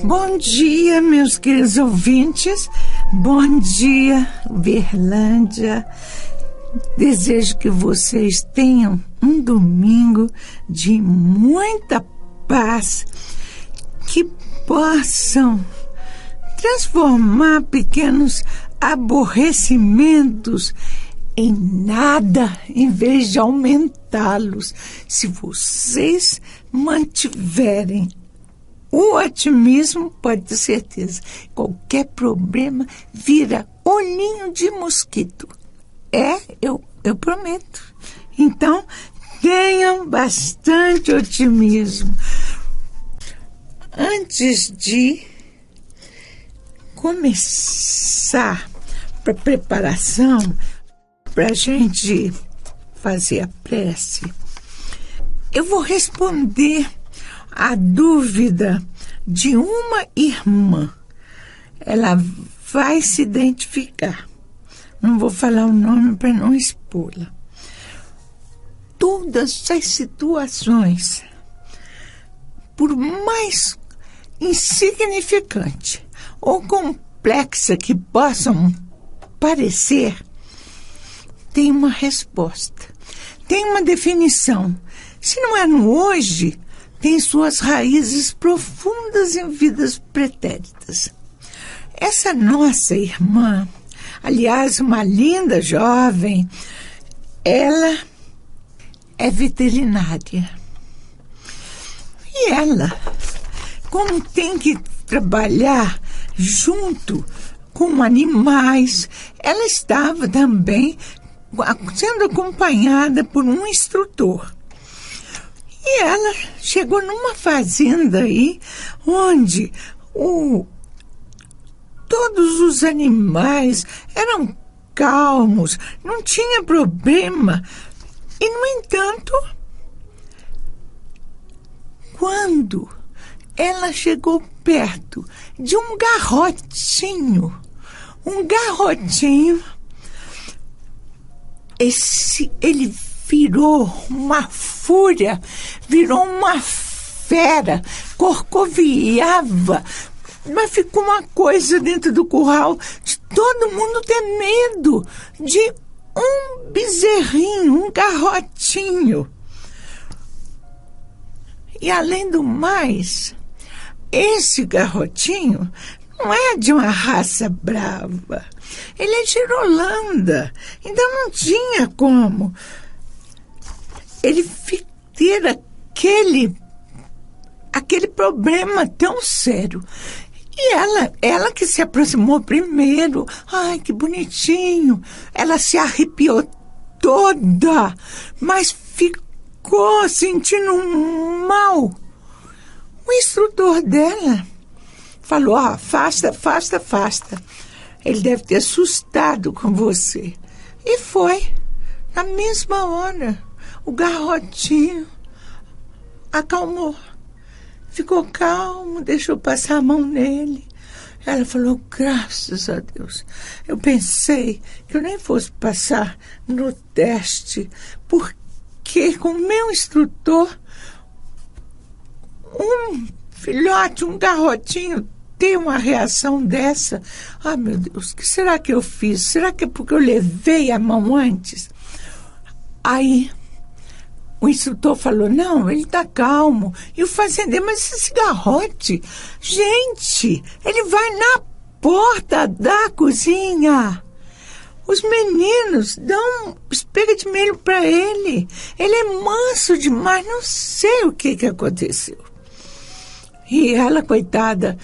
Bom dia, meus queridos ouvintes. Bom dia, Uberlândia. Desejo que vocês tenham um domingo de muita paz, que possam transformar pequenos aborrecimentos em nada, em vez de aumentá-los. Se vocês mantiverem o otimismo, pode ter certeza, qualquer problema vira olhinho de mosquito. Eu prometo. Então, tenham bastante otimismo. Antes de começar a preparação para a gente fazer a prece, eu vou responder a dúvida de uma irmã. Ela vai se identificar. Não vou falar o nome para não expô-la. Todas as situações, por mais insignificante ou complexa que possam parecer, tem uma resposta, tem uma definição. Se não é no hoje, tem suas raízes profundas em vidas pretéritas. Essa nossa irmã, aliás, uma linda jovem, ela é veterinária. E ela, como tem que trabalhar junto com animais, ela estava também sendo acompanhada por um instrutor. E ela chegou numa fazenda aí, onde todos os animais eram calmos, não tinha problema. E, no entanto, quando ela chegou perto de um garrotinho, ele virou uma fúria, virou uma fera, corcoviava, mas ficou uma coisa dentro do curral de todo mundo ter medo de um bezerrinho, um garrotinho. E, além do mais, esse garrotinho não é de uma raça brava. Ele é de Holanda, então não tinha como ele ter aquele problema tão sério. E ela que se aproximou primeiro, ai, que bonitinho, ela se arrepiou toda, mas ficou sentindo mal. O instrutor dela falou, afasta. Ele deve ter assustado com você. E foi, na mesma hora. O garrotinho acalmou, ficou calmo, deixou passar a mão nele. Ela falou, graças a Deus. Eu pensei que eu nem fosse passar no teste, porque com o meu instrutor, um filhote, um garrotinho, ter uma reação dessa. Ah, meu Deus, o que será que eu fiz? Será que é porque eu levei a mão antes? Aí o instrutor falou, não, ele está calmo. E o fazendeiro, mas esse garrote, gente, ele vai na porta da cozinha. Os meninos dão espelho de milho para ele. Ele é manso demais, não sei o que aconteceu. E ela, coitada,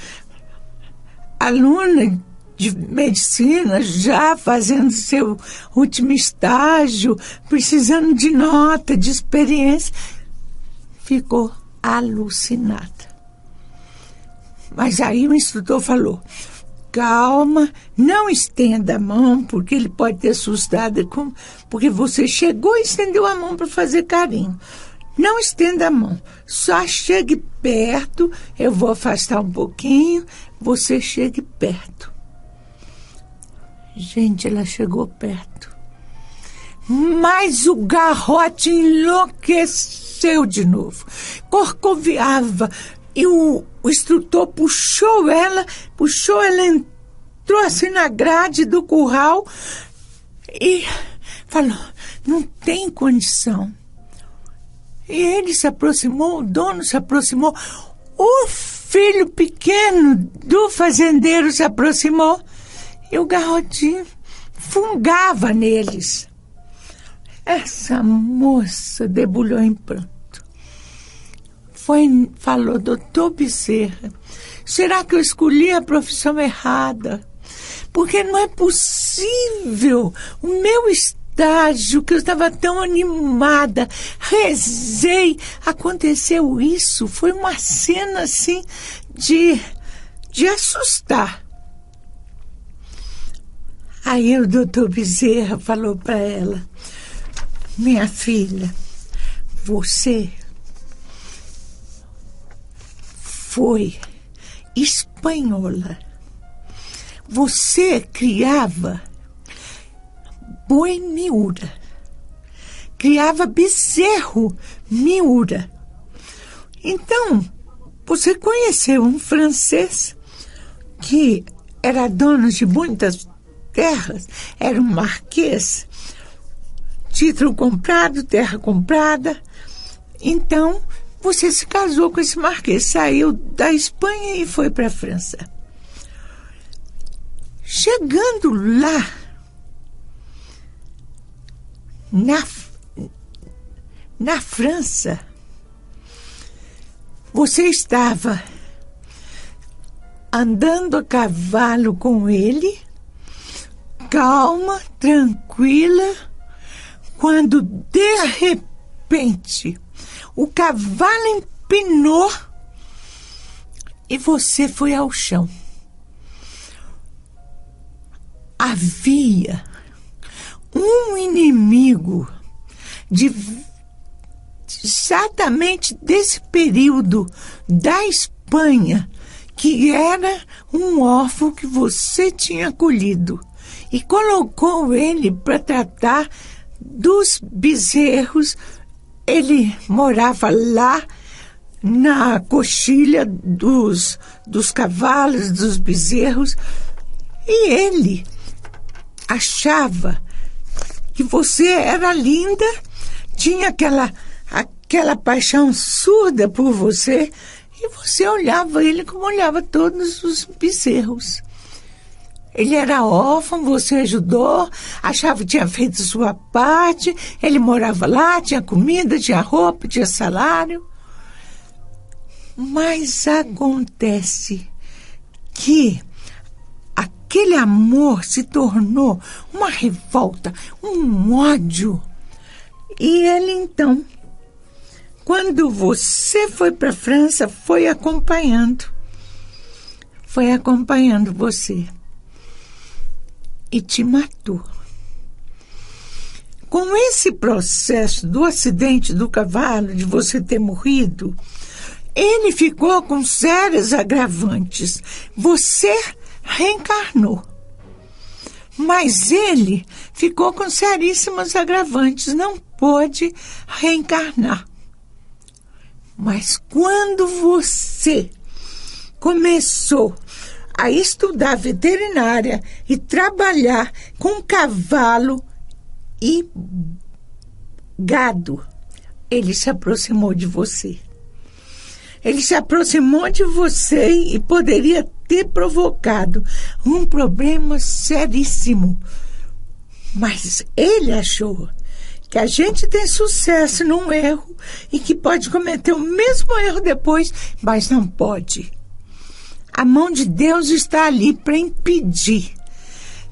aluna de medicina, já fazendo seu último estágio, precisando de nota, de experiência, ficou alucinada. Mas aí o instrutor falou, calma, não estenda a mão, porque ele pode ter assustado, porque você chegou e estendeu a mão para fazer carinho. Não estenda a mão, só chegue perto, eu vou afastar um pouquinho, você chegue perto. Gente, ela chegou perto. Mas o garrote enlouqueceu de novo. Corcoviava, E o instrutor puxou ela, entrou assim na grade do curral e falou, não tem condição. E ele se aproximou, o dono se aproximou, o filho pequeno do fazendeiro se aproximou e o garrotinho fungava neles. Essa moça debulhou em pranto. Falou, doutor Bezerra, será que eu escolhi a profissão errada? Porque não é possível. O meu estágio, que eu estava tão animada, rezei, aconteceu isso. Foi uma cena assim de assustar. Aí o doutor Bezerra falou para ela, minha filha, você foi espanhola. Você criava boi miúra, criava bezerro miúra. Então, você conheceu um francês que era dono de muitas terras, era um marquês, título comprado, terra comprada. Então, você se casou com esse marquês, saiu da Espanha e foi para a França. Chegando lá, na França, você estava andando a cavalo com ele, calma, tranquila, quando de repente o cavalo empinou e você foi ao chão. Havia um inimigo exatamente desse período da Espanha, que era um órfão que você tinha acolhido e colocou ele para tratar dos bezerros. Ele morava lá na coxilha dos cavalos, dos bezerros, e ele achava que você era linda, tinha aquela paixão surda por você, e você olhava ele como olhava todos os bezerros. Ele era órfão, você ajudou, achava que tinha feito sua parte, ele morava lá, tinha comida, tinha roupa, tinha salário. Mas acontece que aquele amor se tornou uma revolta, um ódio. E ele então, quando você foi para a França, foi acompanhando você. E te matou. Com esse processo do acidente do cavalo, de você ter morrido, ele ficou com sérios agravantes. Você reencarnou. Mas ele ficou com seríssimos agravantes, não pôde reencarnar. Mas quando você começou a estudar veterinária e trabalhar com cavalo e gado, ele se aproximou de você. Ele se aproximou de você e poderia ter provocado um problema seríssimo. Mas ele achou que a gente tem sucesso num erro e que pode cometer o mesmo erro depois, mas não pode. A mão de Deus está ali para impedir.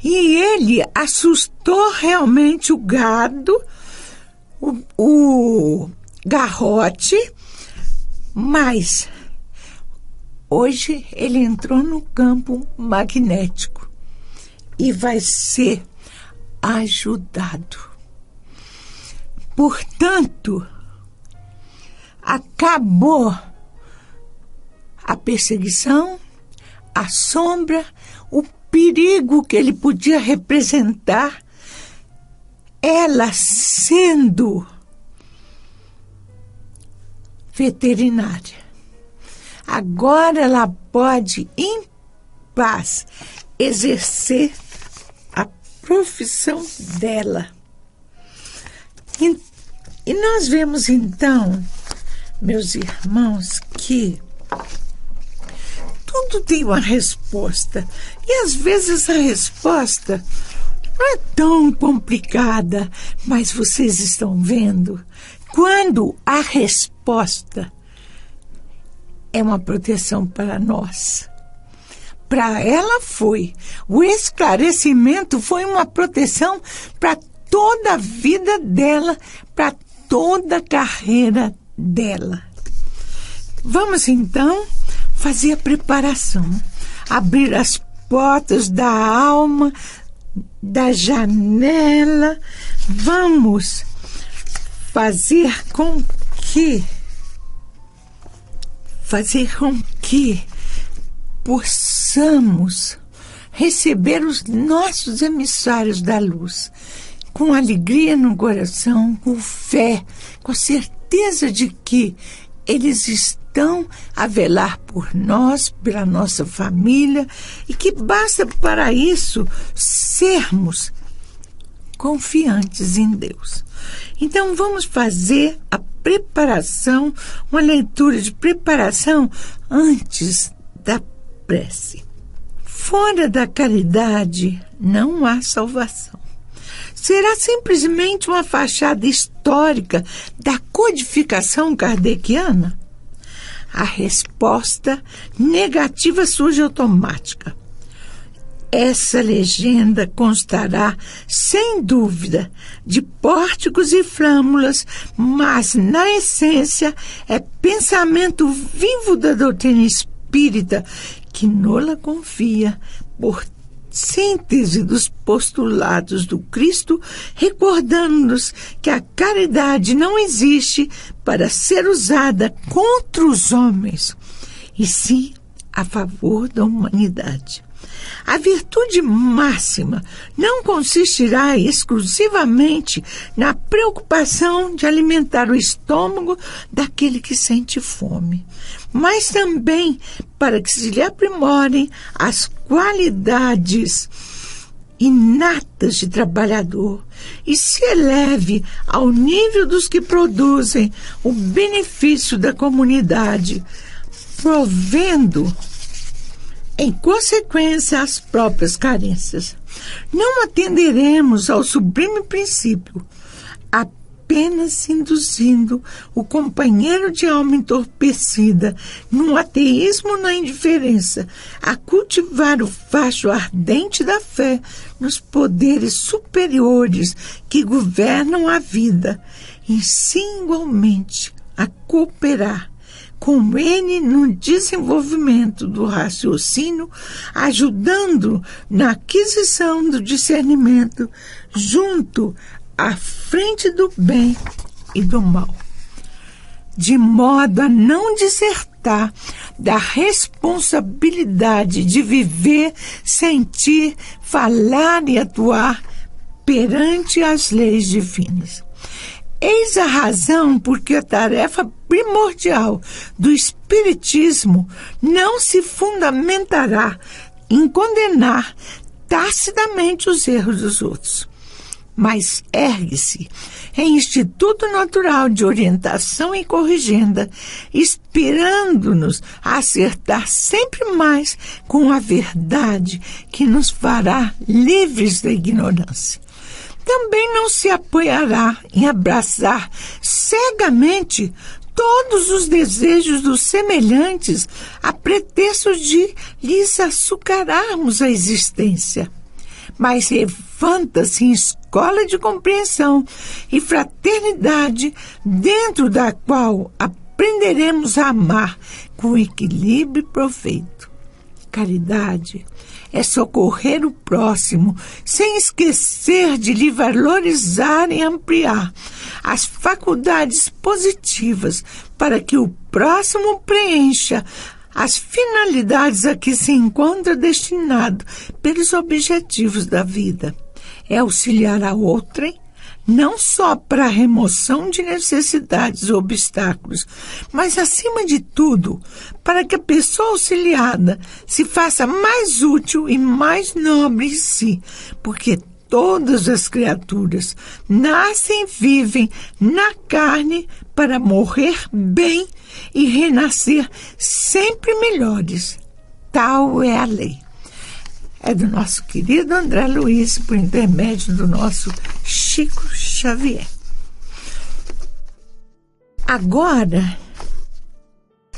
E ele assustou realmente o gado, o garrote, mas hoje ele entrou no campo magnético e vai ser ajudado. Portanto, acabou a perseguição, a sombra, o perigo que ele podia representar, ela sendo veterinária. Agora ela pode, em paz, exercer a profissão dela. E nós vemos então, meus irmãos, que tudo tem uma resposta. E às vezes a resposta não é tão complicada, mas vocês estão vendo, quando a resposta é uma proteção para nós. Para ela foi. O esclarecimento foi uma proteção para toda a vida dela, para toda a carreira dela. Vamos então fazer a preparação, abrir as portas da alma, da janela. Vamos fazer com que possamos receber os nossos emissários da luz com alegria no coração, com fé, com certeza de que eles estão a velar por nós, pela nossa família, e que basta para isso sermos confiantes em Deus. Então vamos fazer a preparação, uma leitura de preparação antes da prece. Fora da caridade não há salvação. Será simplesmente uma fachada histórica da codificação kardeciana? A resposta negativa surge automática. Essa legenda constará, sem dúvida, de pórticos e flâmulas, mas, na essência, é pensamento vivo da doutrina espírita que nola confia por síntese dos postulados do Cristo, recordando-nos que a caridade não existe para ser usada contra os homens, e sim a favor da humanidade. A virtude máxima não consistirá exclusivamente na preocupação de alimentar o estômago daquele que sente fome, mas também para que se lhe aprimorem as qualidades inatas de trabalhador e se eleve ao nível dos que produzem o benefício da comunidade, provendo em consequência às próprias carências. Não atenderemos ao sublime princípio apenas induzindo o companheiro de alma entorpecida num ateísmo na indiferença a cultivar o facho ardente da fé nos poderes superiores que governam a vida, e sim igualmente a cooperar com ele no desenvolvimento do raciocínio, ajudando na aquisição do discernimento junto à frente do bem e do mal, de modo a não desertar da responsabilidade de viver, sentir, falar e atuar perante as leis divinas. Eis a razão porque a tarefa primordial do Espiritismo não se fundamentará em condenar tacitamente os erros dos outros, mas ergue-se em Instituto Natural de Orientação e Corrigenda, inspirando-nos a acertar sempre mais com a verdade que nos fará livres da ignorância. Também não se apoiará em abraçar cegamente todos os desejos dos semelhantes a pretexto de lhes açucararmos a existência, mas levanta-se em escola de compreensão e fraternidade, dentro da qual aprenderemos a amar com equilíbrio e proveito. Caridade é socorrer o próximo, sem esquecer de lhe valorizar e ampliar as faculdades positivas para que o próximo preencha as finalidades a que se encontra destinado pelos objetivos da vida. É auxiliar a outrem não só para a remoção de necessidades ou obstáculos, mas, acima de tudo, para que a pessoa auxiliada se faça mais útil e mais nobre em si, porque todas as criaturas nascem e vivem na carne para morrer bem e renascer sempre melhores. Tal é a lei. É do nosso querido André Luiz, por intermédio do nosso Chico Xavier. Agora,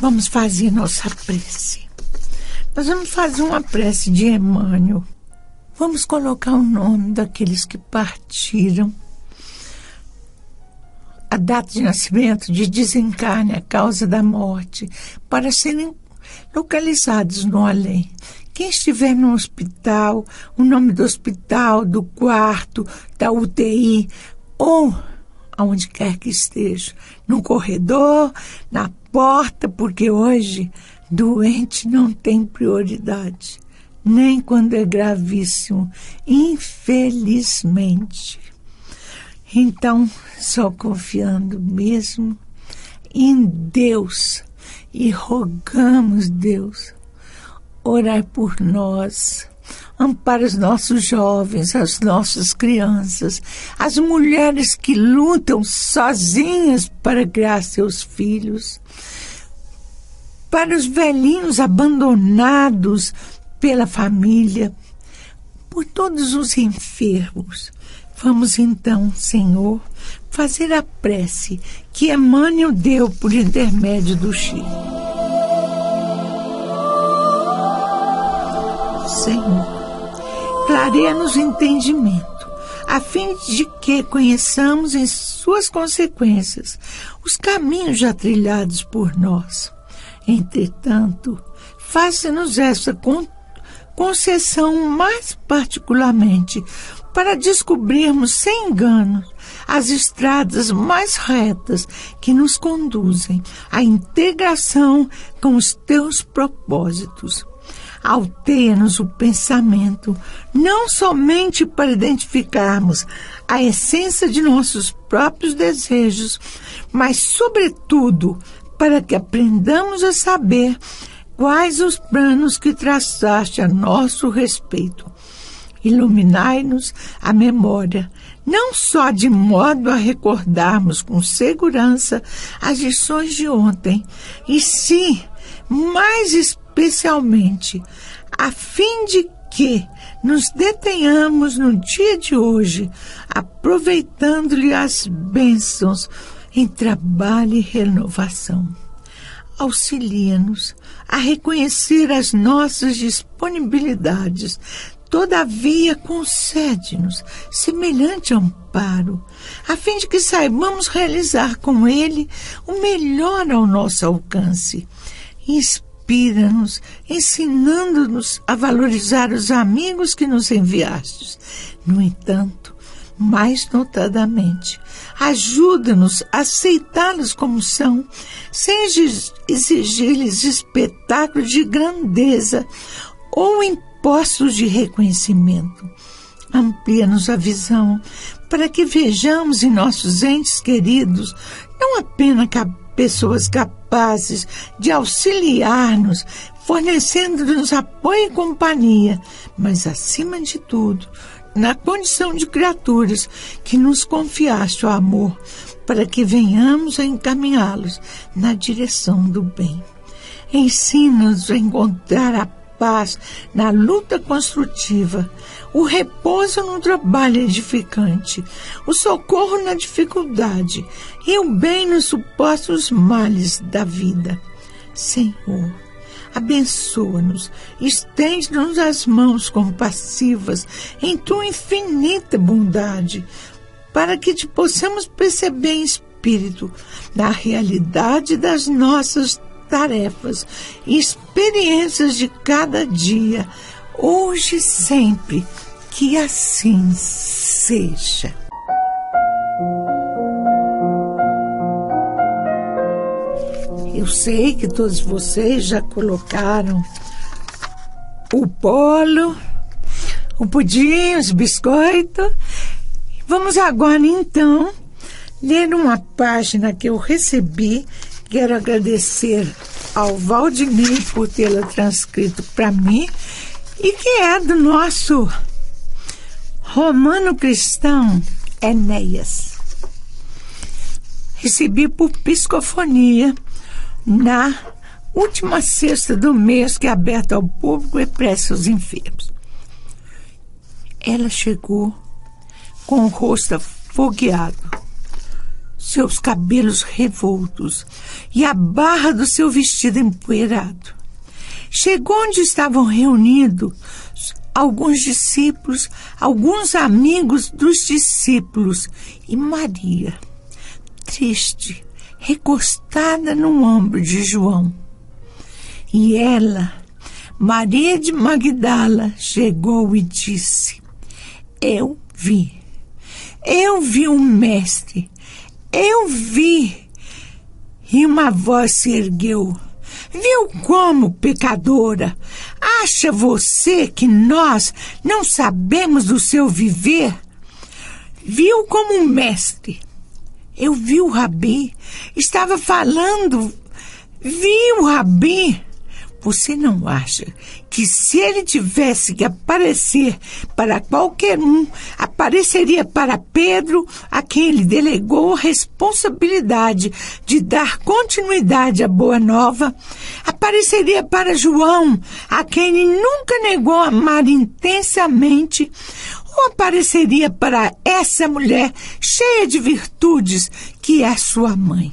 vamos fazer nossa prece. Nós vamos fazer uma prece de Emmanuel. Vamos colocar o nome daqueles que partiram, a data de nascimento, de desencarne, a causa da morte, para serem localizados no além. Quem estiver no hospital, o nome do hospital, do quarto, da UTI, ou aonde quer que esteja, no corredor, na porta, porque hoje doente não tem prioridade, nem quando é gravíssimo, infelizmente. Então, só confiando mesmo em Deus e rogamos Deus, orar por nós, ampara os nossos jovens, as nossas crianças, as mulheres que lutam sozinhas para criar seus filhos, para os velhinhos abandonados pela família, por todos os enfermos. Vamos então, Senhor, fazer a prece que Emmanuel deu por intermédio do Chico. Senhor, clareia-nos o entendimento, a fim de que conheçamos em suas consequências os caminhos já trilhados por nós. Entretanto, faça-nos essa concessão mais particularmente para descobrirmos sem engano as estradas mais retas que nos conduzem à integração com os teus propósitos. Alteia-nos o pensamento, não somente para identificarmos a essência de nossos próprios desejos, mas, sobretudo, para que aprendamos a saber quais os planos que traçaste a nosso respeito. Iluminai-nos a memória, não só de modo a recordarmos com segurança as lições de ontem, e sim, mais especialmente, a fim de que nos detenhamos no dia de hoje, aproveitando-lhe as bênçãos em trabalho e renovação. Auxilia-nos a reconhecer as nossas disponibilidades, todavia concede-nos semelhante amparo, a fim de que saibamos realizar com ele o melhor ao nosso alcance. Inspira-nos, ensinando-nos a valorizar os amigos que nos enviastes. No entanto, mais notadamente, ajuda-nos a aceitá-los como são, sem exigir-lhes espetáculo de grandeza ou impostos de reconhecimento. Amplia-nos a visão para que vejamos em nossos entes queridos não apenas pessoas capazes de auxiliar-nos, fornecendo-nos apoio e companhia, mas, acima de tudo, na condição de criaturas que nos confiaste o amor, para que venhamos a encaminhá-los na direção do bem. Ensina-nos a encontrar a paz na luta construtiva, o repouso no trabalho edificante, o socorro na dificuldade e o bem nos supostos males da vida. Senhor, abençoa-nos, estende-nos as mãos compassivas em tua infinita bondade, para que te possamos perceber em espírito na realidade das nossas tarefas e experiências de cada dia, hoje e sempre, que assim seja. Eu sei que todos vocês já colocaram o bolo, o pudim, os biscoitos, Vamos agora, então, ler uma página que eu recebi. Quero agradecer ao Valdinei por tê-la transcrito para mim e que é do nosso romano cristão Enéas. Recebi por psicofonia na última sexta do mês, que é aberta ao público e presta aos enfermos. Ela chegou com o rosto afogueado, seus cabelos revoltos e a barra do seu vestido empoeirado. Chegou onde estavam reunidos alguns discípulos, alguns amigos dos discípulos, e Maria, triste, recostada no ombro de João. E ela, Maria de Magdala, chegou e disse: Eu vi o Mestre, eu vi. E uma voz se ergueu: Viu como, pecadora? Acha você que nós não sabemos do seu viver? Viu como um mestre. Eu vi o Rabi, estava falando, vi o Rabi. Você não acha que se ele tivesse que aparecer para qualquer um, apareceria para Pedro, a quem ele delegou a responsabilidade de dar continuidade à boa nova? Apareceria para João, a quem ele nunca negou amar intensamente? Ou apareceria para essa mulher cheia de virtudes que é sua mãe?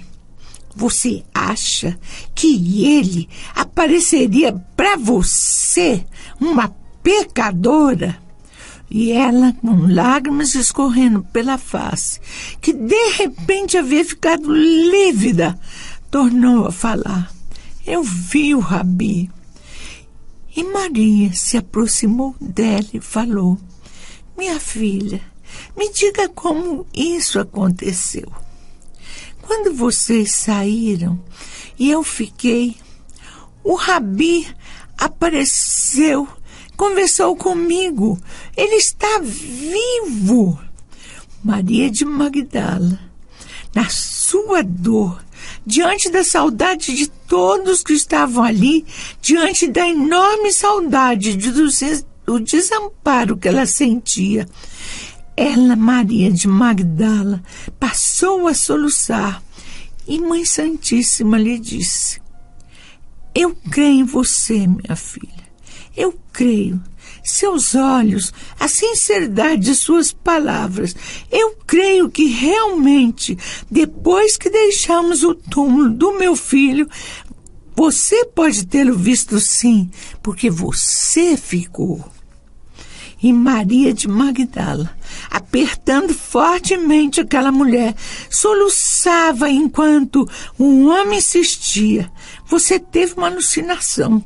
Você acha que ele apareceria para você, uma pecadora? E ela, com lágrimas escorrendo pela face, que de repente havia ficado lívida, tornou a falar: Eu vi o Rabi. E Maria se aproximou dela e falou: Minha filha, me diga como isso aconteceu. Quando vocês saíram e eu fiquei, o Rabi apareceu, conversou comigo. Ele está vivo. Maria de Magdala, na sua dor, diante da saudade de todos que estavam ali, diante da enorme saudade do desamparo que ela sentia, ela, Maria de Magdala, passou a soluçar e Mãe Santíssima lhe disse: Eu creio em você, minha filha. Eu creio. Seus olhos, a sinceridade de suas palavras. Eu creio que realmente, depois que deixamos o túmulo do meu filho, você pode tê-lo visto sim, porque você ficou. E Maria de Magdala, apertando fortemente aquela mulher, soluçava enquanto um homem insistia: Você teve uma alucinação.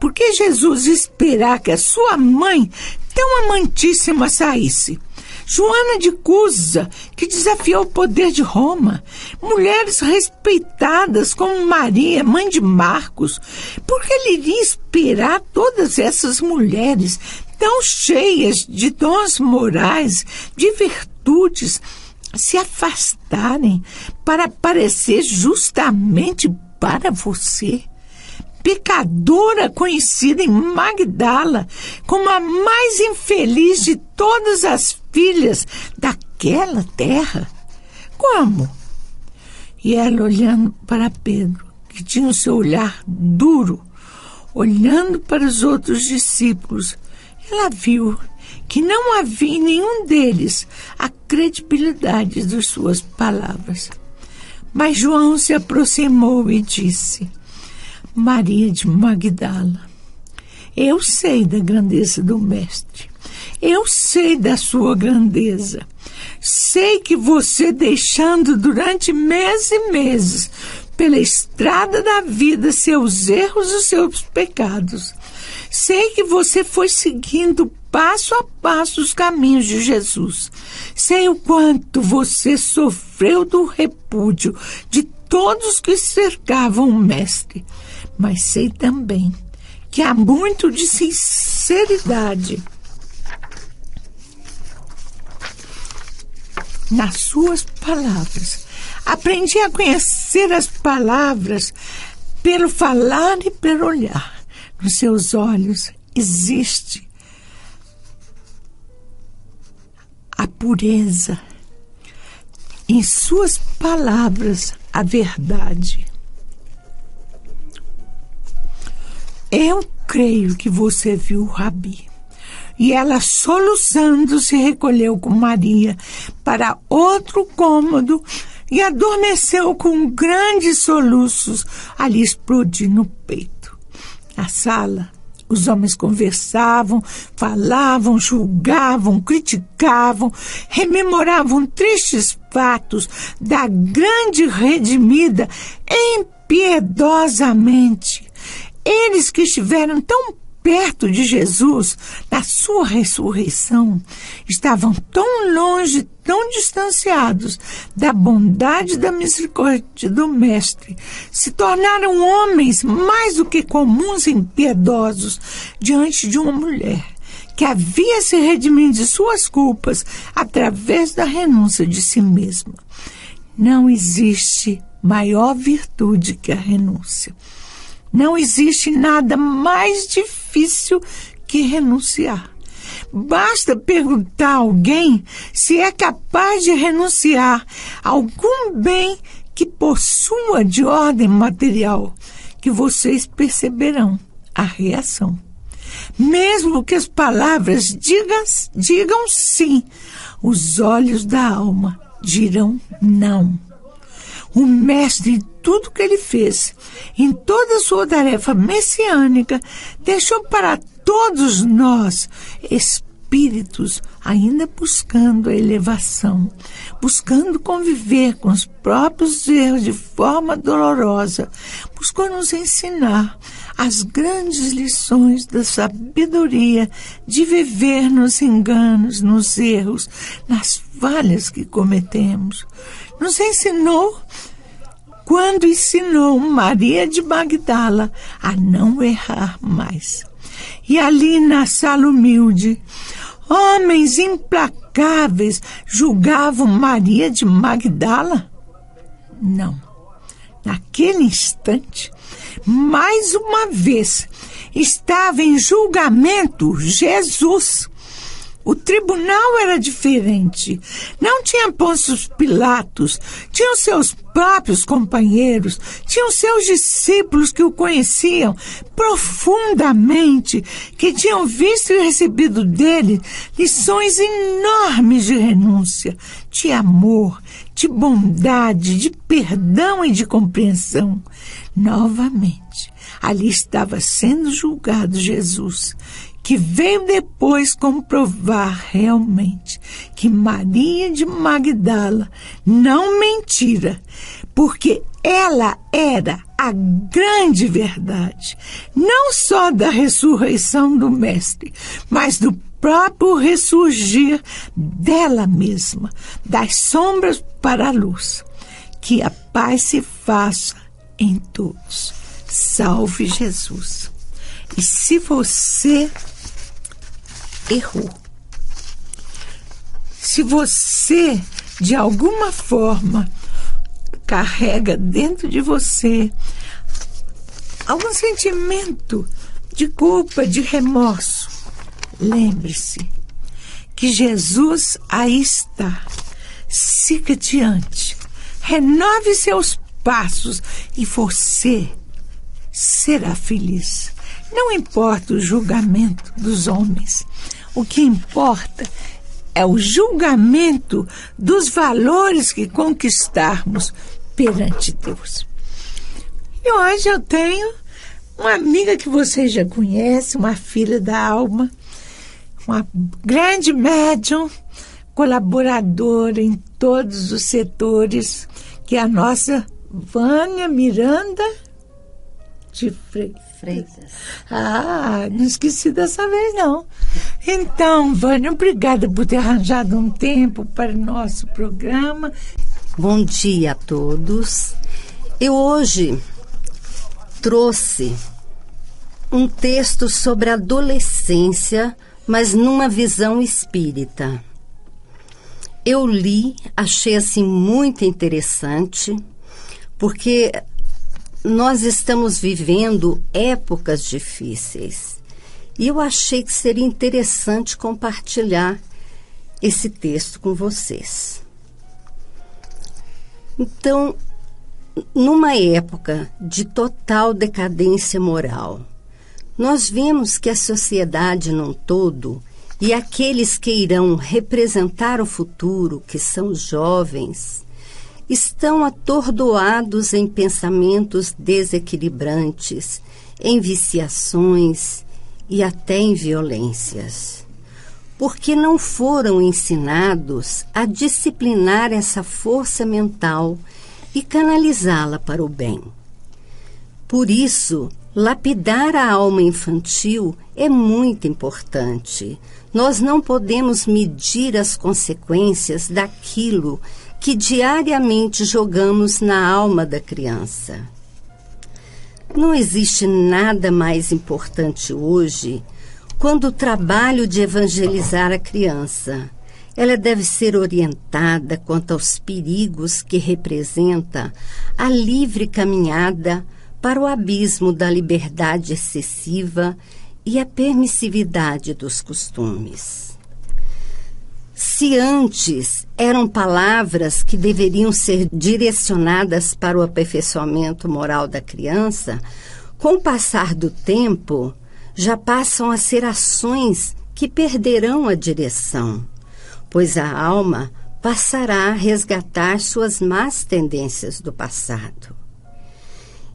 Por que Jesus esperar que a sua mãe, tão amantíssima, saísse? Joana de Cusa, que desafiou o poder de Roma, mulheres respeitadas como Maria, mãe de Marcos, por que ele iria esperar todas essas mulheres tão cheias de dons morais, de virtudes, se afastarem para aparecer justamente para você? Pecadora conhecida em Magdala como a mais infeliz de todas as filhas daquela terra. Como? E ela, olhando para Pedro, que tinha o seu olhar duro, olhando para os outros discípulos, ela viu que não havia em nenhum deles a credibilidade de suas palavras. Mas João se aproximou e disse: Maria de Magdala, eu sei da grandeza do Mestre, eu sei da sua grandeza, sei que você, deixando durante meses e meses pela estrada da vida seus erros e seus pecados, sei que você foi seguindo passo a passo os caminhos de Jesus, sei o quanto você sofreu do repúdio de todos que cercavam o Mestre, mas sei também que há muito de sinceridade nas suas palavras. Aprendi a conhecer as palavras pelo falar e pelo olhar. Nos seus olhos existe a pureza. Em suas palavras, a verdade. Eu creio que você viu Rabi. E ela, soluçando, se recolheu com Maria para outro cômodo e adormeceu com grandes soluços a lhe explodir no peito. Na sala, os homens conversavam, falavam, julgavam, criticavam, rememoravam tristes fatos da grande redimida impiedosamente. Eles que estiveram tão perto de Jesus, na sua ressurreição, estavam tão longe, tão distanciados da bondade e da misericórdia do Mestre, se tornaram homens mais do que comuns e impiedosos diante de uma mulher que havia se redimido de suas culpas através da renúncia de si mesma. Não existe maior virtude que a renúncia. Não existe nada mais difícil que renunciar. Basta perguntar a alguém se é capaz de renunciar a algum bem que possua de ordem material, que vocês perceberão a reação. Mesmo que as palavras digam sim, os olhos da alma dirão não. O Mestre, em tudo que ele fez, em toda a sua tarefa messiânica, deixou para todos nós espíritos ainda buscando a elevação, buscando conviver com os próprios erros de forma dolorosa, buscou nos ensinar as grandes lições da sabedoria de viver nos enganos, nos erros, nas falhas que cometemos. Nos ensinou quando ensinou Maria de Magdala a não errar mais. E ali na sala humilde, homens implacáveis julgavam Maria de Magdala? Não. Naquele instante, mais uma vez, estava em julgamento Jesus. O tribunal era diferente. Não tinha Pôncio Pilatos, tinham seus próprios companheiros, tinham seus discípulos que o conheciam profundamente, que tinham visto e recebido dele lições enormes de renúncia, de amor, de bondade, de perdão e de compreensão. Novamente, ali estava sendo julgado Jesus, que veio depois comprovar realmente que Maria de Magdala não mentira, porque ela era a grande verdade, não só da ressurreição do Mestre, mas do próprio ressurgir dela mesma, das sombras para a luz. Que a paz se faça em todos. Salve Jesus. E se você errou, se você de alguma forma carrega dentro de você algum sentimento de culpa, de remorso, lembre-se que Jesus aí está. Siga adiante, renove seus passos e você será feliz. Não importa o julgamento dos homens. O que importa é o julgamento dos valores que conquistarmos perante Deus. E hoje eu tenho uma amiga que vocês já conhecem, uma filha da alma, uma grande médium, colaboradora em todos os setores, que é a nossa Vânia Miranda de Freitas. Ah, não esqueci dessa vez, não. Então, Vânia, obrigada por ter arranjado um tempo para o nosso programa. Bom dia a todos. Eu hoje trouxe um texto sobre a adolescência, mas numa visão espírita. eu li, achei assim muito interessante, porque nós estamos vivendo épocas difíceis. E eu achei que seria interessante compartilhar esse texto com vocês. Então, numa época de total decadência moral, nós vemos que a sociedade num todo e aqueles que irão representar o futuro, que são os jovens, estão atordoados em pensamentos desequilibrantes, em viciações e até em violências, porque não foram ensinados a disciplinar essa força mental e canalizá-la para o bem. Por isso, lapidar a alma infantil é muito importante. Nós não podemos medir as consequências daquilo que diariamente jogamos na alma da criança. Não existe nada mais importante hoje quando o trabalho de evangelizar a criança. Ela deve ser orientada quanto aos perigos que representa a livre caminhada para o abismo da liberdade excessiva e a permissividade dos costumes. Se antes eram palavras que deveriam ser direcionadas para o aperfeiçoamento moral da criança, com o passar do tempo, já passam a ser ações que perderão a direção, pois a alma passará a resgatar suas más tendências do passado.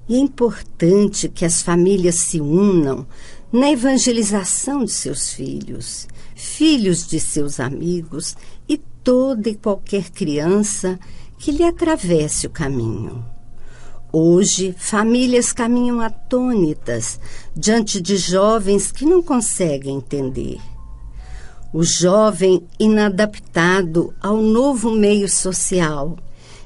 E é importante que as famílias se unam na evangelização de seus filhos, filhos de seus amigos e toda e qualquer criança que lhe atravesse o caminho. Hoje, famílias caminham atônitas diante de jovens que não conseguem entender. O jovem inadaptado ao novo meio social,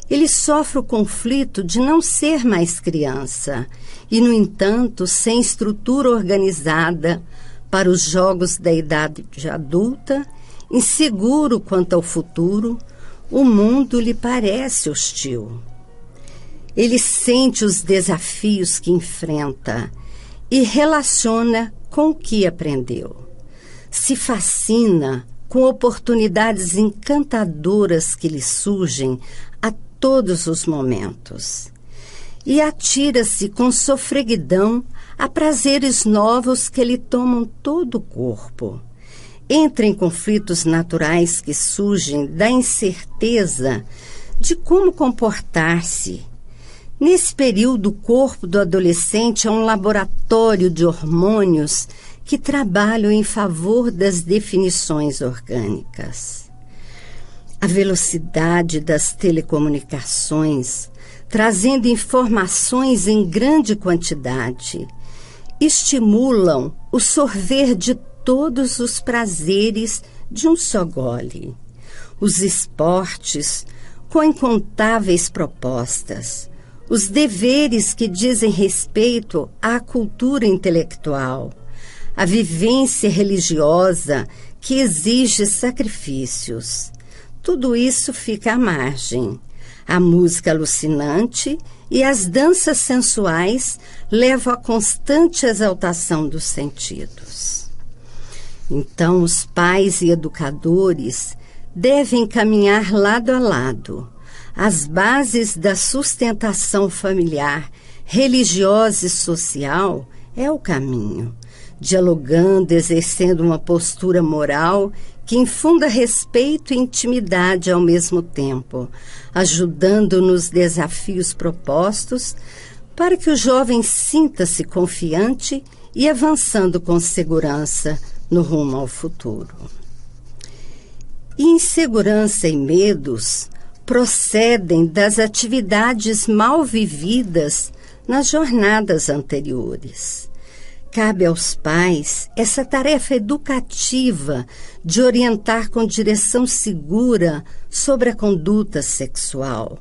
ele sofre o conflito de não ser mais criança e, no entanto, sem estrutura organizada para os jogos da idade adulta, inseguro quanto ao futuro, o mundo lhe parece hostil. Ele sente os desafios que enfrenta e relaciona com o que aprendeu. Se fascina com oportunidades encantadoras que lhe surgem a todos os momentos e atira-se com sofreguidão a prazeres novos que lhe tomam todo o corpo. Entra em conflitos naturais que surgem da incerteza de como comportar-se. Nesse período, o corpo do adolescente é um laboratório de hormônios que trabalham em favor das definições orgânicas. A velocidade das telecomunicações, trazendo informações em grande quantidade, estimulam o sorver de todos os prazeres de um só gole. Os esportes com incontáveis propostas, os deveres que dizem respeito à cultura intelectual, a vivência religiosa que exige sacrifícios. Tudo isso fica à margem. A música alucinante e as danças sensuais levam à constante exaltação dos sentidos. Então, os pais e educadores devem caminhar lado a lado. As bases da sustentação familiar, religiosa e social é o caminho, dialogando, exercendo uma postura moral que infunda respeito e intimidade ao mesmo tempo, ajudando nos desafios propostos para que o jovem sinta-se confiante e avançando com segurança no rumo ao futuro. Insegurança e medos procedem das atividades mal vividas nas jornadas anteriores. Cabe aos pais essa tarefa educativa de orientar com direção segura sobre a conduta sexual,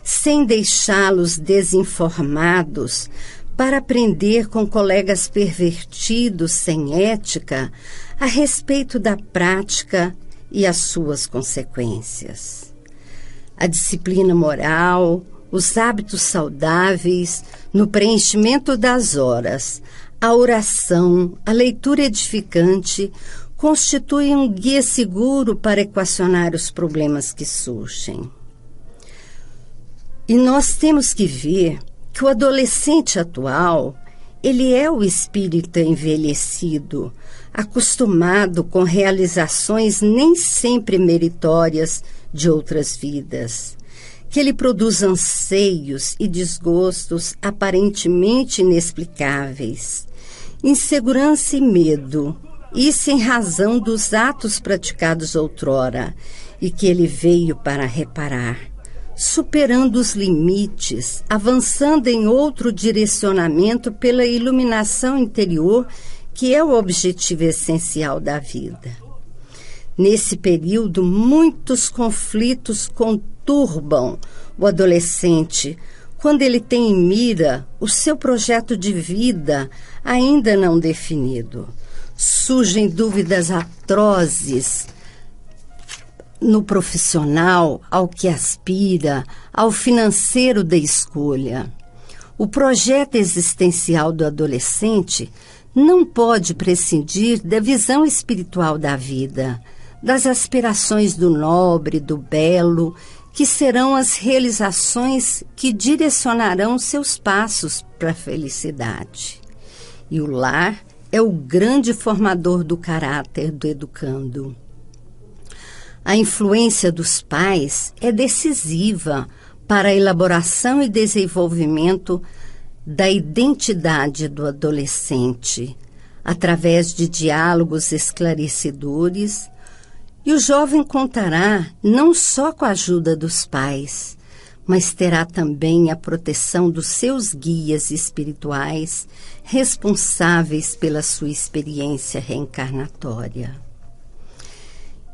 sem deixá-los desinformados para aprender com colegas pervertidos sem ética a respeito da prática e as suas consequências. A disciplina moral, os hábitos saudáveis, no preenchimento das horas, a oração, a leitura edificante, constituem um guia seguro para equacionar os problemas que surgem. E nós temos que ver que o adolescente atual, ele é o espírito envelhecido, acostumado com realizações nem sempre meritórias de outras vidas, que ele produz anseios e desgostos aparentemente inexplicáveis, insegurança e medo, isso em razão dos atos praticados outrora e que ele veio para reparar, superando os limites, avançando em outro direcionamento pela iluminação interior, que é o objetivo essencial da vida. Nesse período, muitos conflitos conturbam o adolescente, quando ele tem em mira o seu projeto de vida ainda não definido. Surgem dúvidas atrozes no profissional, ao que aspira, ao financeiro da escolha. O projeto existencial do adolescente não pode prescindir da visão espiritual da vida, das aspirações do nobre, do belo, que serão as realizações que direcionarão seus passos para a felicidade. E o lar é o grande formador do caráter do educando. A influência dos pais é decisiva para a elaboração e desenvolvimento da identidade do adolescente, através de diálogos esclarecedores, e o jovem contará não só com a ajuda dos pais, mas terá também a proteção dos seus guias espirituais, responsáveis pela sua experiência reencarnatória.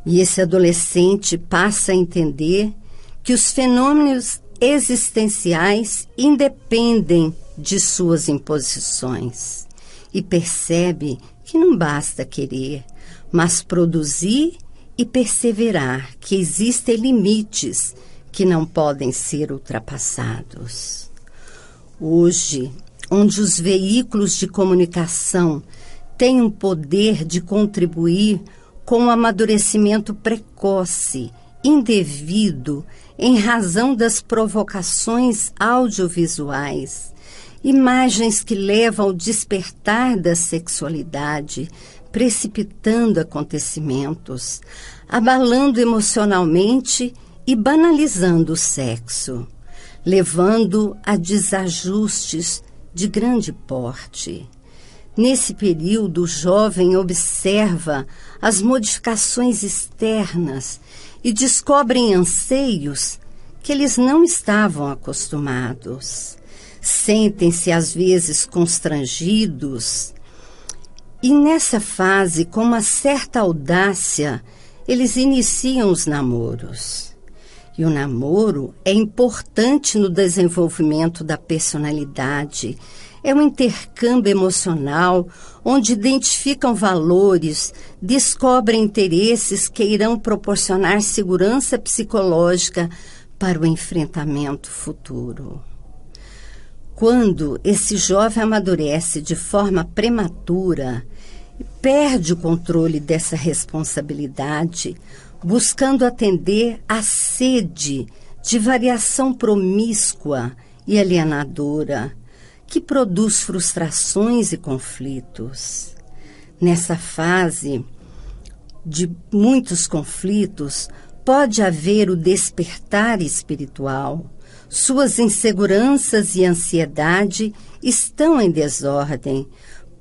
E esse adolescente passa a entender que os fenômenos existenciais independem de suas imposições e percebe que não basta querer, mas produzir e perseverar, que existem limites que não podem ser ultrapassados. Hoje, onde os veículos de comunicação têm o poder de contribuir com o amadurecimento precoce, indevido, em razão das provocações audiovisuais, imagens que levam ao despertar da sexualidade, precipitando acontecimentos, abalando emocionalmente e banalizando o sexo, levando a desajustes de grande porte. Nesse período, o jovem observa as modificações externas e descobre anseios que eles não estavam acostumados. Sentem-se, às vezes, constrangidos. E nessa fase, com uma certa audácia, eles iniciam os namoros. E o namoro é importante no desenvolvimento da personalidade. É um intercâmbio emocional onde identificam valores, descobrem interesses que irão proporcionar segurança psicológica para o enfrentamento futuro. Quando esse jovem amadurece de forma prematura, perde o controle dessa responsabilidade, buscando atender à sede de variação promíscua e alienadora, que produz frustrações e conflitos. Nessa fase de muitos conflitos, pode haver o despertar espiritual. Suas inseguranças e ansiedade estão em desordem,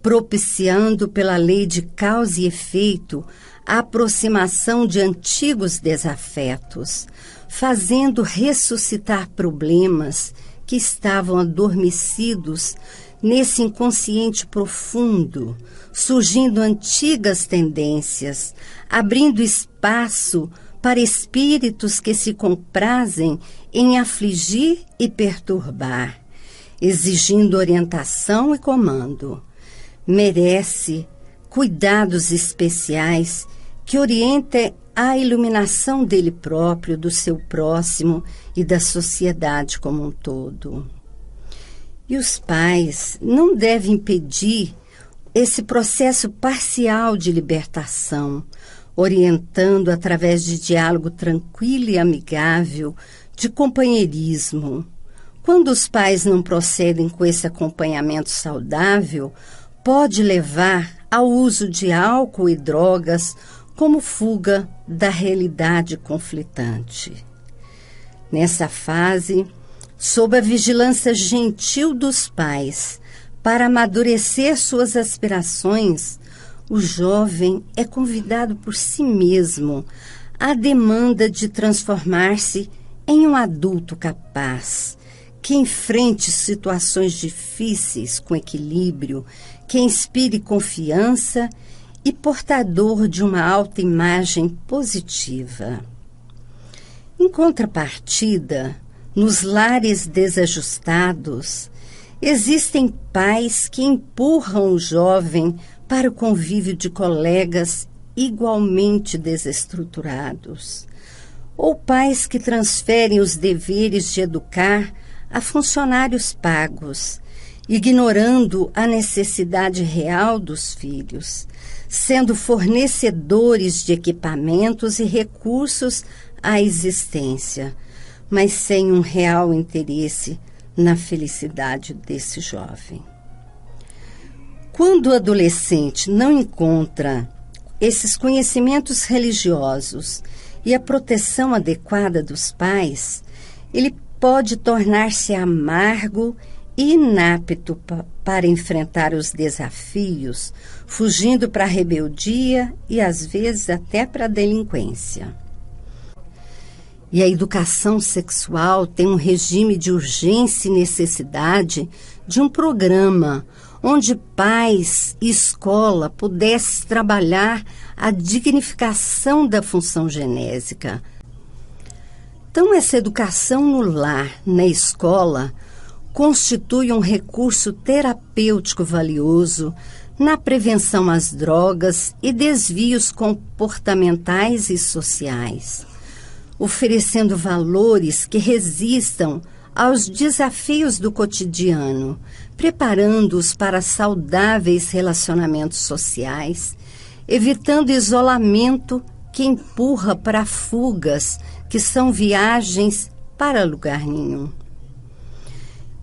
propiciando pela lei de causa e efeito a aproximação de antigos desafetos, fazendo ressuscitar problemas que estavam adormecidos nesse inconsciente profundo, surgindo antigas tendências, abrindo espaço para espíritos que se comprazem em afligir e perturbar, exigindo orientação e comando. Merece cuidados especiais que orientem à iluminação dele próprio, do seu próximo e da sociedade como um todo. E os pais não devem impedir esse processo parcial de libertação, orientando através de diálogo tranquilo e amigável, de companheirismo. Quando os pais não procedem com esse acompanhamento saudável, pode levar ao uso de álcool e drogas como fuga da realidade conflitante. Nessa fase, sob a vigilância gentil dos pais, para amadurecer suas aspirações, o jovem é convidado por si mesmo à demanda de transformar-se em um adulto capaz, que enfrente situações difíceis com equilíbrio, que inspire confiança e portador de uma autoimagem positiva. Em contrapartida, nos lares desajustados, existem pais que empurram o jovem para o convívio de colegas igualmente desestruturados, ou pais que transferem os deveres de educar a funcionários pagos, ignorando a necessidade real dos filhos, sendo fornecedores de equipamentos e recursos à existência, mas sem um real interesse na felicidade desse jovem. Quando o adolescente não encontra esses conhecimentos religiosos e a proteção adequada dos pais, ele pode tornar-se amargo e inapto para enfrentar os desafios, fugindo para a rebeldia e, às vezes, até para a delinquência. E a educação sexual tem um regime de urgência e necessidade de um programa onde pais e escola pudessem trabalhar a dignificação da função genésica. Então, essa educação no lar, na escola, constitui um recurso terapêutico valioso na prevenção às drogas e desvios comportamentais e sociais, oferecendo valores que resistam aos desafios do cotidiano, preparando-os para saudáveis relacionamentos sociais, evitando isolamento que empurra para fugas, que são viagens para lugar nenhum.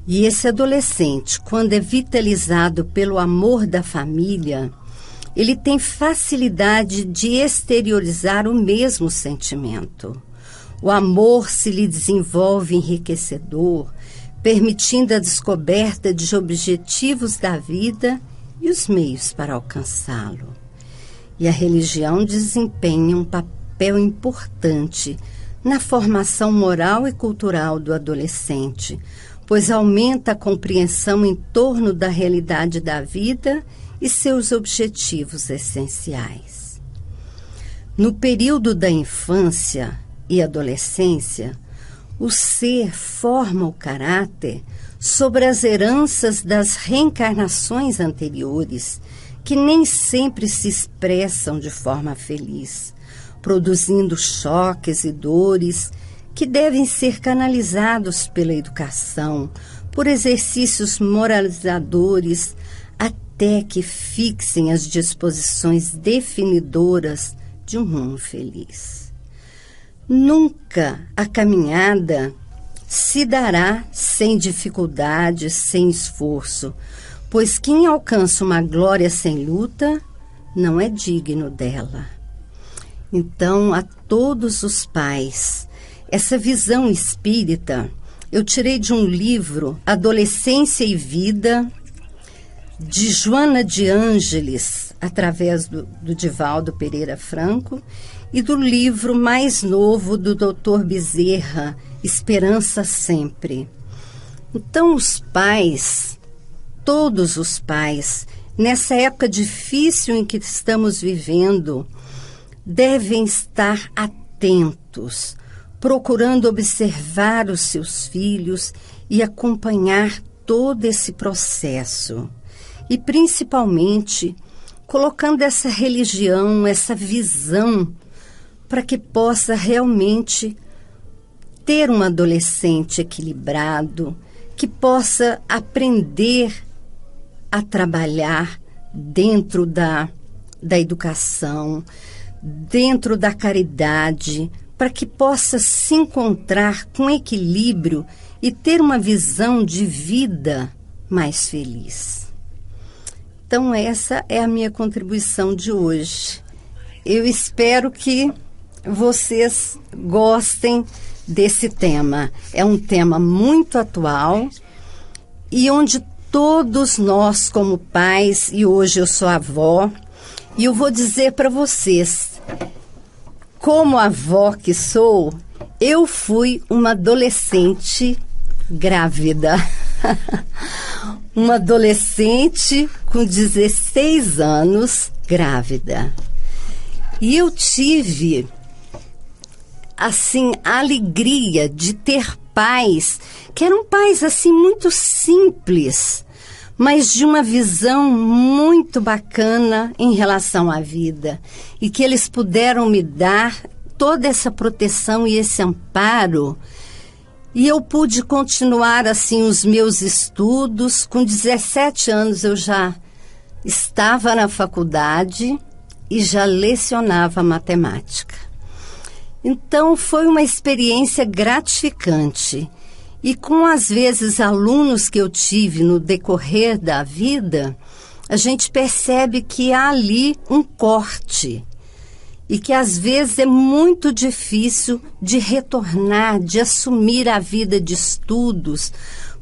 E esse adolescente, quando é vitalizado pelo amor da família, ele tem facilidade de exteriorizar o mesmo sentimento. O amor se lhe desenvolve enriquecedor, permitindo a descoberta de objetivos da vida e os meios para alcançá-lo. E a religião desempenha um papel importante na formação moral e cultural do adolescente, pois aumenta a compreensão em torno da realidade da vida e seus objetivos essenciais. No período da infância e adolescência, o ser forma o caráter sobre as heranças das reencarnações anteriores, que nem sempre se expressam de forma feliz, produzindo choques e dores que devem ser canalizados pela educação, por exercícios moralizadores, até que fixem as disposições definidoras de um rumo feliz. Nunca a caminhada se dará sem dificuldades, sem esforço, pois quem alcança uma glória sem luta não é digno dela. Então, a todos os pais, essa visão espírita eu tirei de um livro, Adolescência e Vida, de Joana de Ângeles, através do Divaldo Pereira Franco, e do livro mais novo do Dr. Bezerra, Esperança Sempre. Então, os pais, todos os pais, nessa época difícil em que estamos vivendo, devem estar atentos, procurando observar os seus filhos e acompanhar todo esse processo. E, principalmente, colocando essa religião, essa visão para que possa realmente ter um adolescente equilibrado, que possa aprender a trabalhar dentro da educação, dentro da caridade, para que possa se encontrar com equilíbrio e ter uma visão de vida mais feliz. Então, essa é a minha contribuição de hoje. Eu espero que vocês gostem desse tema. É um tema muito atual e onde todos nós, como pais, e hoje eu sou avó, e eu vou dizer para vocês, como avó que sou, eu fui uma adolescente grávida. Uma adolescente com 16 anos grávida. E eu tive, assim, a alegria de ter pais que eram pais, assim, muito simples, mas de uma visão muito bacana em relação à vida. E que eles puderam me dar toda essa proteção e esse amparo. E eu pude continuar, assim, os meus estudos. Com 17 anos eu já estava na faculdade e já lecionava matemática. Então, foi uma experiência gratificante. E com, às vezes, alunos que eu tive no decorrer da vida, a gente percebe que há ali um corte. E que, às vezes, é muito difícil de retornar, de assumir a vida de estudos,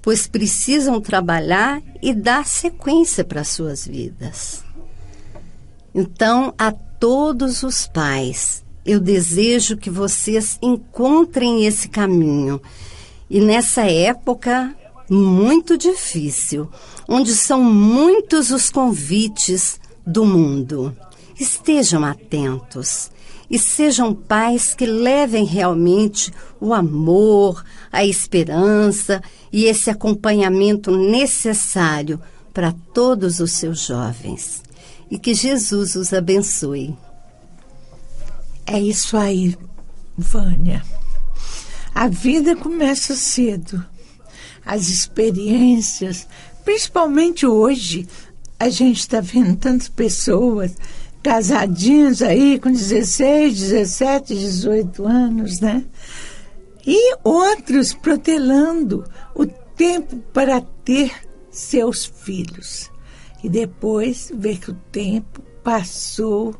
pois precisam trabalhar e dar sequência para as suas vidas. Então, a todos os pais, eu desejo que vocês encontrem esse caminho. E nessa época muito difícil, onde são muitos os convites do mundo, estejam atentos e sejam pais que levem realmente o amor, a esperança e esse acompanhamento necessário para todos os seus jovens. E que Jesus os abençoe. É isso aí, Vânia. A vida começa cedo. As experiências, principalmente hoje, a gente está vendo tantas pessoas casadinhas aí com 16, 17, 18 anos, né? E outros protelando o tempo para ter seus filhos. E depois ver que o tempo passou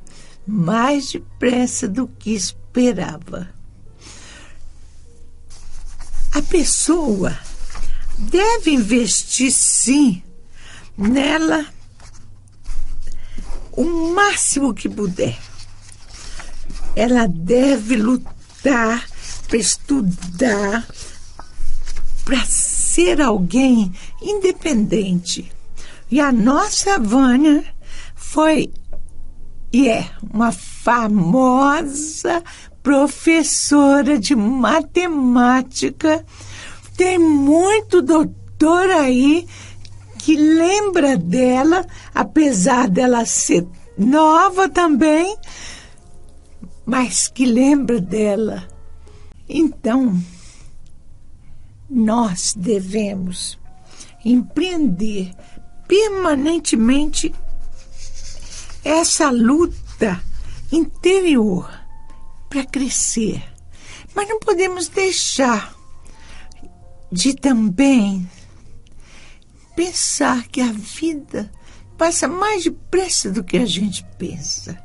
mais depressa do que esperava. A pessoa deve investir, sim, nela o máximo que puder. Ela deve lutar para estudar, para ser alguém independente. E a nossa Vânia foi e é uma famosa professora de matemática. Tem muito doutor aí que lembra dela, apesar dela ser nova também, mas que lembra dela. Então, nós devemos empreender permanentemente essa luta interior para crescer. Mas não podemos deixar de também pensar que a vida passa mais depressa do que a gente pensa.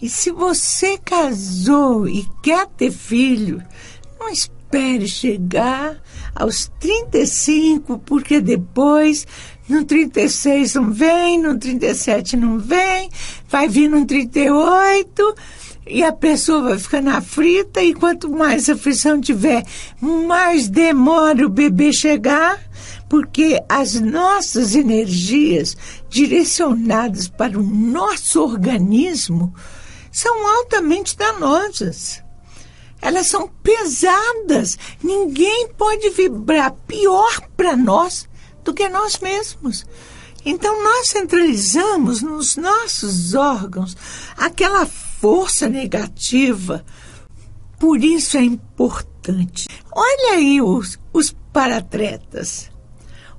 E se você casou e quer ter filho, não espere chegar aos 35, porque depois no 36 não vem, no 37 não vem, vai vir no 38 e a pessoa vai ficar na frita, e quanto mais aflição tiver, mais demora o bebê chegar, porque as nossas energias direcionadas para o nosso organismo são altamente danosas. Elas são pesadas. Ninguém pode vibrar pior para nós do que nós mesmos. Então, nós centralizamos nos nossos órgãos aquela força negativa. Por isso é importante. Olha aí os paratletas.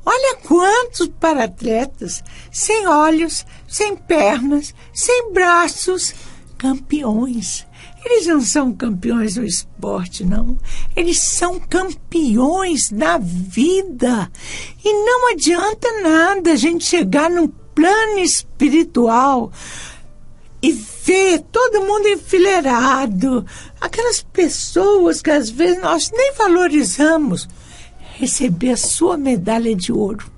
Olha quantos paratletas, sem olhos, sem pernas, sem braços, campeões. Eles não são campeões no esporte, não. Eles são campeões na vida. E não adianta nada a gente chegar num plano espiritual e ver todo mundo enfileirado. Aquelas pessoas que às vezes nós nem valorizamos. Receber a sua medalha de ouro,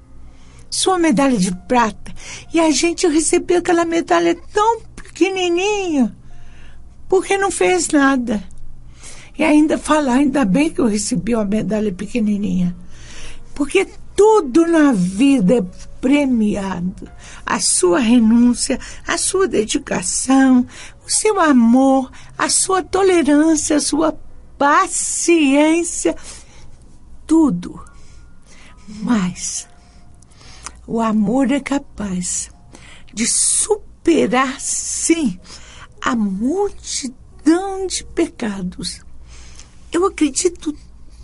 sua medalha de prata. E a gente recebeu aquela medalha tão pequenininha, porque não fez nada. E ainda falar, ainda bem que eu recebi uma medalha pequenininha. Porque tudo na vida é premiado. A sua renúncia, a sua dedicação, o seu amor, a sua tolerância, a sua paciência, tudo. Mas o amor é capaz de superar, sim, a multidão de pecados. Eu acredito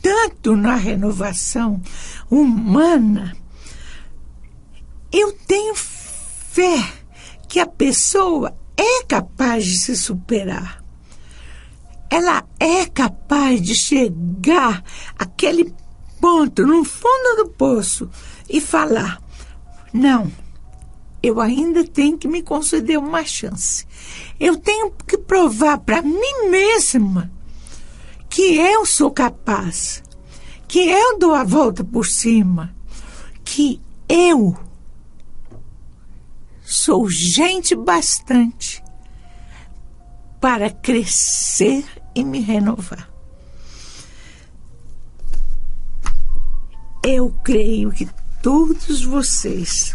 tanto na renovação humana. Eu tenho fé que a pessoa é capaz de se superar. Ela é capaz de chegar àquele ponto, no fundo do poço, e falar: não, eu ainda tenho que me conceder uma chance. Eu tenho que provar para mim mesma que eu sou capaz, que eu dou a volta por cima, que eu sou gente bastante para crescer e me renovar. Eu creio que todos vocês,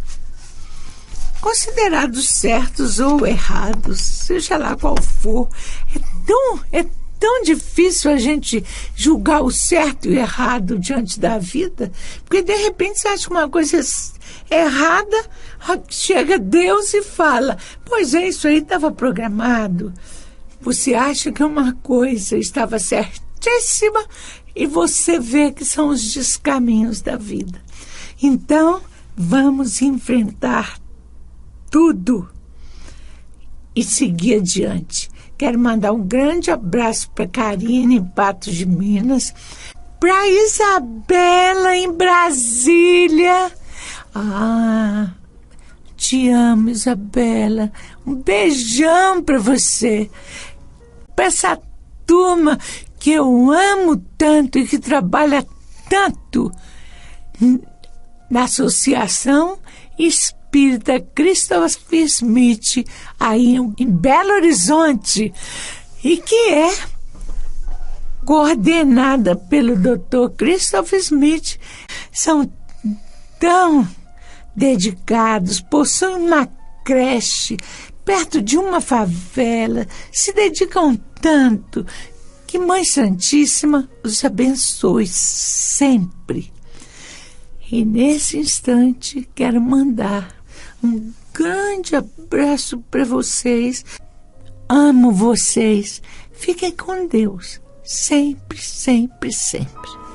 considerados certos ou errados, seja lá qual for, é tão difícil a gente julgar o certo e o errado diante da vida, porque de repente você acha uma coisa errada, chega Deus e fala: pois é, isso aí estava programado. Você acha que uma coisa estava certíssima e você vê que são os descaminhos da vida. Então, vamos enfrentar tudo e seguir adiante. Quero mandar um grande abraço para Karine, em Patos de Minas, para Isabela, em Brasília. Ah, te amo, Isabela. Um beijão para você. Para essa turma que eu amo tanto e que trabalha tanto na Associação Espírita Christopher Smith, aí em Belo Horizonte, e que é coordenada pelo Dr. Christopher Smith. São tão dedicados, possuem uma creche perto de uma favela, se dedicam tanto que Mãe Santíssima os abençoe sempre. E nesse instante quero mandar um grande abraço para vocês. Amo vocês. Fiquem com Deus. Sempre, sempre, sempre.